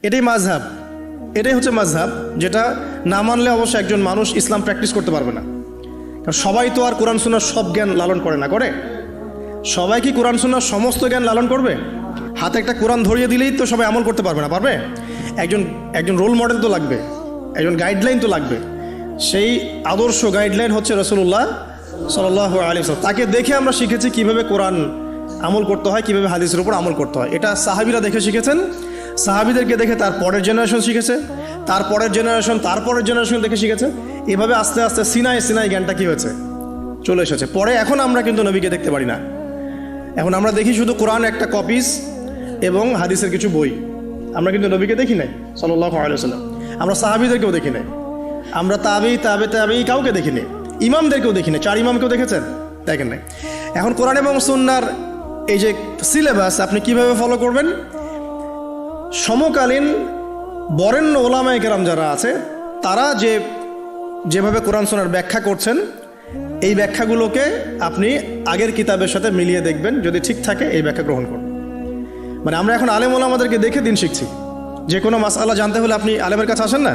এটাই মাযহাব, এটাই হচ্ছে মাযহাব, যেটা না মানলে অবশ্য একজন মানুষ ইসলাম প্র্যাকটিস করতে পারবে না। কারণ সবাই তো আর কোরআন সুন্নাহর সব জ্ঞান লালন করে না, করে? সবাই কি কোরআন সুন্নাহর সমস্ত জ্ঞান লালন করবে? হাতে একটা কোরআন ধরিয়ে দিলেই তো সবাই আমল করতে পারবে না, পারবে? একজন রোল মডেল তো লাগবে, একজন গাইডলাইন তো লাগবে। সেই আদর্শ গাইডলাইন হচ্ছে রাসূলুল্লাহ সাল্লাল্লাহু আলাইহি ওয়াসাল্লাম। তাকে দেখে আমরা শিখেছি কিভাবে কোরআন আমল করতে হয়, কিভাবে হাদিসের উপর আমল করতে হয়। এটা সাহাবীরা দেখে শিখেছেন, সাহাবীদেরকে দেখে তার পরের জেনারেশন শিখেছে, তার পরের জেনারেশন দেখে শিখেছে। এভাবে আস্তে আস্তে সিনাই জ্ঞানটা কি হয়েছে, চলে এসেছে। পরে এখন আমরা কিন্তু নবীকে দেখতে পারি না, এখন আমরা দেখি শুধু কোরআন একটা কপিস এবং হাদিসের কিছু বই। আমরা কিন্তু নবীকে দেখি নাই সাল্লাল্লাহু আলাইহি ওয়াসাল্লাম, আমরা সাহাবীদেরকেও দেখি নাই, আমরা তাবে কাউকে দেখি নাই, ইমামদেরকেও দেখি নাই। 4 ইমামকেও দেখেছেন? দেখেন নাই। এখন কোরআন এবং সুন্নাহর এই যে সিলেবাস আপনি কিভাবে ফলো করবেন? সমকালীন বরেণ্য ওলামায়ে কেরাম যারা আছে তারা যেভাবে কোরআন সুন্নাহর ব্যাখ্যা করছেন, এই ব্যাখ্যাগুলোকে আপনি আগের কিতাবের সাথে মিলিয়ে দেখবেন, যদি ঠিক থাকে এই ব্যাখ্যা গ্রহণ করুন। মানে আমরা এখন আলেম ওলামাদেরকে দেখে দিন শিখছি। যে কোনো মাসআলা জানতে হলে আপনি আলেমের কাছে আসেন না?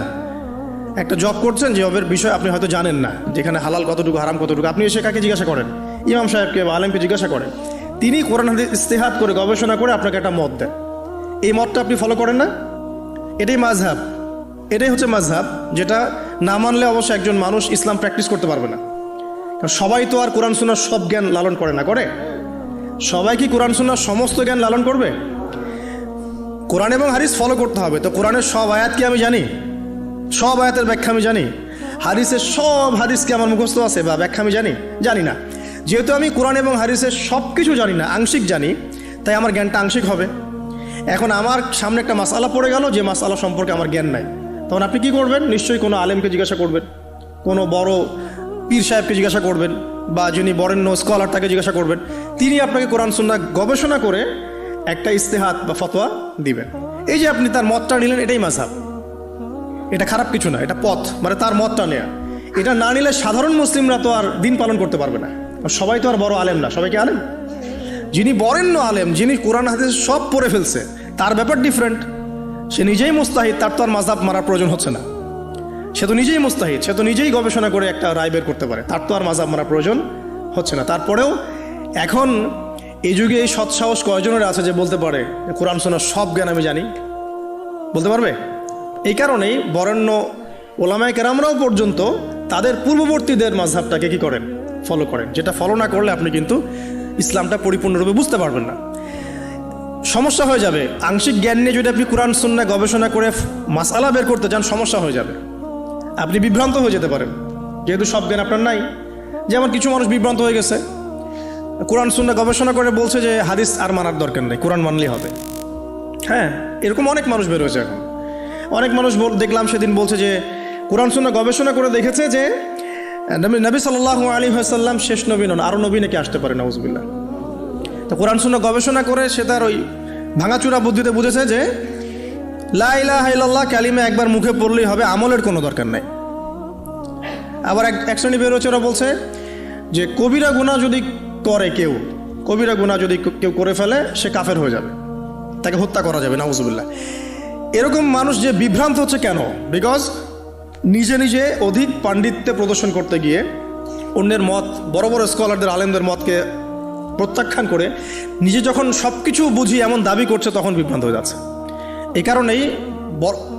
একটা জব করছেন, যে জবের বিষয় আপনি হয়তো জানেন না, যেখানে হালাল কতটুকু হারাম কতটুকু, আপনি এসে কাকে জিজ্ঞাসা করেন? ইমাম সাহেবকে বা আলেমকে জিজ্ঞাসা করেন। তিনি কোরআন হাদিস ইস্তেহাদ করে গবেষণা করে আপনাকে একটা মত দেন। এই মতটা আপনি ফলো করেন না? এটাই মাযহাব, এটাই হচ্ছে মাযহাব, যেটা না মানলে অবশ্য একজন মানুষ ইসলাম প্র্যাকটিস করতে পারবে না। কারণ সবাই তো আর কোরআন সুন্নাহর সব জ্ঞান লালন করে না, করে? সবাই কি কোরআন সুন্নাহর সমস্ত জ্ঞান লালন করবে? কোরআন এবং হাদিস ফলো করতে হবে। তো কোরআনের সব আয়াত কি আমি জানি? সব আয়াতের ব্যাখ্যা আমি জানি? হাদিসের সব হাদিস কি আমার মুখস্থ আছে বা ব্যাখ্যা আমি জানি না। যেহেতু আমি কোরআন এবং হাদিসের সব কিছু জানি না, আংশিক জানি, তাই আমার জ্ঞানটা আংশিক হবে। এখন আমার সামনে একটা মাসআলা পড়ে গেল, যে মাসআলা সম্পর্কে আমার জ্ঞান নাই, তখন আপনি কি করবেন? নিশ্চয়ই কোনো আলেমকে জিজ্ঞাসা করবেন, কোনো বড় পীর সাহেবকে জিজ্ঞাসা করবেন, বা যিনি বরেণ্য স্কলার তাকে জিজ্ঞাসা করবেন। তিনি আপনাকে কোরআন সুন্নাহ গবেষণা করে একটা ইস্তেহাদ বা ফতোয়া দিবেন। এই যে আপনি তার মতটা নিলেন, এটাই মাযহাব। এটা খারাপ কিছু না, এটা পথ, মানে তার মতটা নেয়া। এটা না নিলে সাধারণ মুসলিমরা তো আর দিন পালন করতে পারবে না। সবাই তো আর বড় আলেম না, সবাই কি আলেম? যিনি বরেণ্য আলেম, যিনি কোরআন হাদিস সব পড়ে ফেলছে, তার ব্যাপার ডিফারেন্ট। সে নিজেই মুস্তাহিদ, তার তো আর মাযহাব মারার প্রয়োজন হচ্ছে না। সে তো নিজেই মুস্তাহিদ, সে তো নিজেই গবেষণা করে একটা রায় বের করতে পারে, তার তো আর মাযহাব মারার প্রয়োজন হচ্ছে না। তারপরেও এখন এই যুগে এই সৎসাহস কয়জনের আছে যে বলতে পারে কোরআন সুন্নাহর সব জ্ঞান আমি জানি? বলতে পারবে? এই কারণেই বরেণ্য ওলামায়ে কেরামরাও পর্যন্ত তাদের পূর্ববর্তীদের মাযহাবটাকে কি করেন? ফলো করেন। যেটা ফলো না করলে আপনি কিন্তু ইসলামটা পরিপূর্ণরূপে বুঝতে পারবেন না, সমস্যা হয়ে যাবে। আংশিক জ্ঞান নিয়ে যদি আপনি কোরআন সুন্নাহ গবেষণা করে মাসআলা বের করতে চান, সমস্যা হয়ে যাবে, আপনি বিভ্রান্ত হয়ে যেতে পারেন, যেহেতু সব জ্ঞান আপনার নাই। যেমন কিছু মানুষ বিভ্রান্ত হয়ে গেছে, কোরআন সুন্নাহ গবেষণা করে বলছে যে হাদিস আর মানার দরকার নেই, কোরআন মানলেই হবে। হ্যাঁ, এরকম অনেক মানুষ বের হয়েছে এখন। অনেক মানুষ দেখলাম সেদিন বলছে যে কোরআন সুন্নাহ গবেষণা করে দেখেছে যে নবী সাল্লাল্লাহু আলাইহি ওয়াসাল্লাম শেষ নবী নন, আরও নবী নাকি আসতে পারে, নাউজুবিল্লাহ। তো কোরআন সুন্নাহ গবেষণা করে সে তার ওই ভাঙাচুরা বুদ্ধিতে বুঝেছে যে লা ইলাহা ইল্লাল্লাহ কালিমা একবার মুখে পড়লেই হবে, আমলের কোনো দরকার নাই। আবার এক শ্রেণী বের হচ্ছে, ওরা বলছে যে কবিরা গুনাহ যদি করে কেউ, কবিরা গুনাহ যদি কেউ করে ফেলে, সে কাফের হয়ে যাবে, তাকে হত্যা করা যাবে, নাউজুবিল্লাহ। এরকম মানুষ যে বিভ্রান্ত হচ্ছে কেন? বিকজ নিজে অধিক পাণ্ডিত্য প্রদর্শন করতে গিয়ে অন্যের মত, বড় বড় স্কলারদের আলেমদের মতকে প্রত্যাখ্যান করে নিজে যখন সব কিছু বুঝি এমন দাবি করছে, তখন বিভ্রান্ত হয়ে যাচ্ছে। এই কারণেই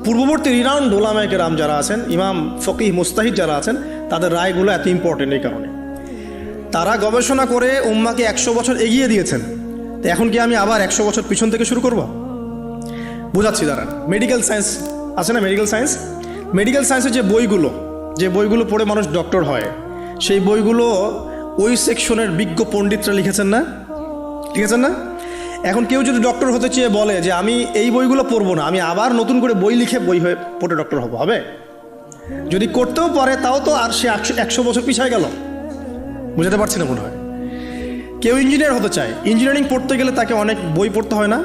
পূর্ববর্তী রিনাউন্ড ওলামায়ে কেরাম যারা আছেন, ইমাম ফকিহ মুস্তাহিদ যারা আছেন, তাদের রায়গুলো এত ইম্পর্টেন্ট। এই কারণে তারা গবেষণা করে উম্মাকে 100 বছর এগিয়ে দিয়েছেন। তো এখন কি আমি আবার 100 বছর পিছন থেকে শুরু করব? বোঝাচ্ছি দাঁড়ান। মেডিকেল সায়েন্স আছে না, মেডিকেল সায়েন্সের যে বইগুলো পড়ে মানুষ ডক্টর হয়, সেই বইগুলো ওই সেকশনের বিজ্ঞ পণ্ডিতরা লিখেছেন না? এখন কেউ যদি ডক্টর হতে চেয়ে বলে যে আমি এই বইগুলো পড়বো না, আমি আবার নতুন করে বই লিখে বই হয়ে পড়ে ডক্টর হবে? যদি করতেও পারে, তাও তো আর সে 100 বছর পিছায় গেল। বুঝতে পারছি না মনে হয়। কেউ ইঞ্জিনিয়ার হতে চায়, ইঞ্জিনিয়ারিং পড়তে গেলে তাকে অনেক বই পড়তে হয় না?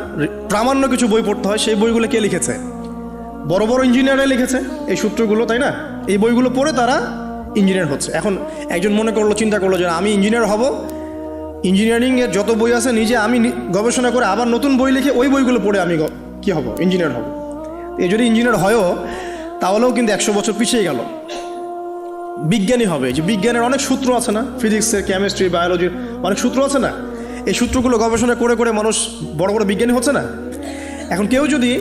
প্রামাণ্য কিছু বই পড়তে হয়। সেই বইগুলো কে লিখেছে? বড় বড় ইঞ্জিনিয়াররাই লিখেছে এই সূত্রগুলো, তাই না? এই বইগুলো পড়ে তারা ইঞ্জিনিয়ার হচ্ছে। এখন একজন চিন্তা করলো যে আমি ইঞ্জিনিয়ার হব, ইঞ্জিনিয়ারিংয়ের যত বই আছে নিজে আমি গবেষণা করে আবার নতুন বই লিখে ওই বইগুলো পড়ে আমি কি হব? ইঞ্জিনিয়ার হব। এ যদি ইঞ্জিনিয়ার হয়ও তাহলেও কিন্তু 100 বছর পিছিয়ে গেল। বিজ্ঞানী হবে, যে বিজ্ঞানের অনেক সূত্র আছে না, ফিজিক্সের, কেমিস্ট্রি, বায়োলজির অনেক সূত্র আছে না, এই সূত্রগুলো গবেষণা করে করে মানুষ বড় বড় বিজ্ঞানী হচ্ছে না। এখন কেউ যদি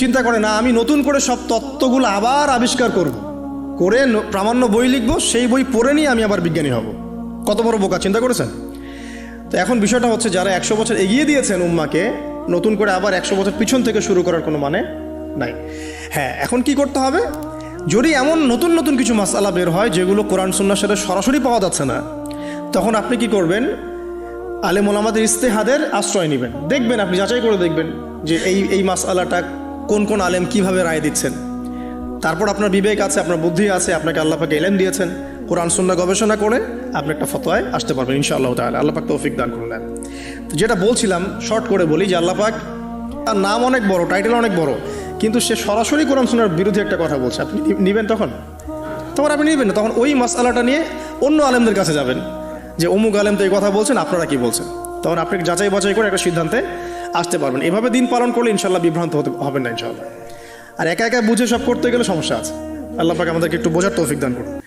চিন্তা করে না আমি নতুন করে সব তত্ত্বগুলো আবার আবিষ্কার করব, করে প্রামাণ্য বই লিখবো, সেই বই পড়ে নিয়ে আমি আবার বিজ্ঞানী হব, কত বড় বোকা, চিন্তা করেছেন? তো এখন বিষয়টা হচ্ছে যারা 100 বছর এগিয়ে দিয়েছেন উম্মাকে, নতুন করে আবার 100 বছর পিছন থেকে শুরু করার কোনো মানে নাই। হ্যাঁ, এখন কি করতে হবে, যদি এমন নতুন নতুন কিছু মাসআলা বের হয় যেগুলো কোরআন সুন্নাহর সাথে সরাসরি পাওয়া যাচ্ছে না, তখন আপনি কি করবেন, আলেম ওলামাদের ইজতিহাদের আশ্রয় নেবেন। দেখবেন, আপনি যাচাই করে দেখবেন যে এই মাসআলাটা কোন কোন আলেম কিভাবে রায় দিচ্ছেন। তারপর আপনার বিবেক আছে, আপনার বুদ্ধি আছে, আপনাকে আল্লাহ পাক ইলম দিয়েছেন, কোরআন সুন্নাহ গবেষণা করে আপনি একটা ফতোয়ায় আসতে পারবেন ইনশাআল্লাহ তাআলা। আল্লাহ পাক তৌফিক দান করলেন। যেটা বলছিলাম, শর্ট করে বলি যে আল্লাহ পাক, তার নাম অনেক বড়, টাইটেল অনেক বড়, কিন্তু সে সরাসরি কোরআন সুন্নাহর বিরুদ্ধে একটা কথা বলছে, আপনি নেবেন? তখন আপনি নেবেন না, তখন ওই মাসআলাটা নিয়ে অন্য আলেমদের কাছে যাবেন যে অমুক আলেম তো এই কথা বলছেন, আপনারা কি বলছেন। তখন আপনি যাচাই বাছাই করে একটা সিদ্ধান্তে আসতে পারবেন। এভাবে দিন পালন করলে ইনশাআল্লাহ বিভ্রান্ত হবেন না ইনশাআল্লাহ। আর একা একা বুঝে সব করতে গেলে সমস্যা আছে। আল্লাহ পাক আমাদেরকে একটু বোঝার তৌফিক দান করুন।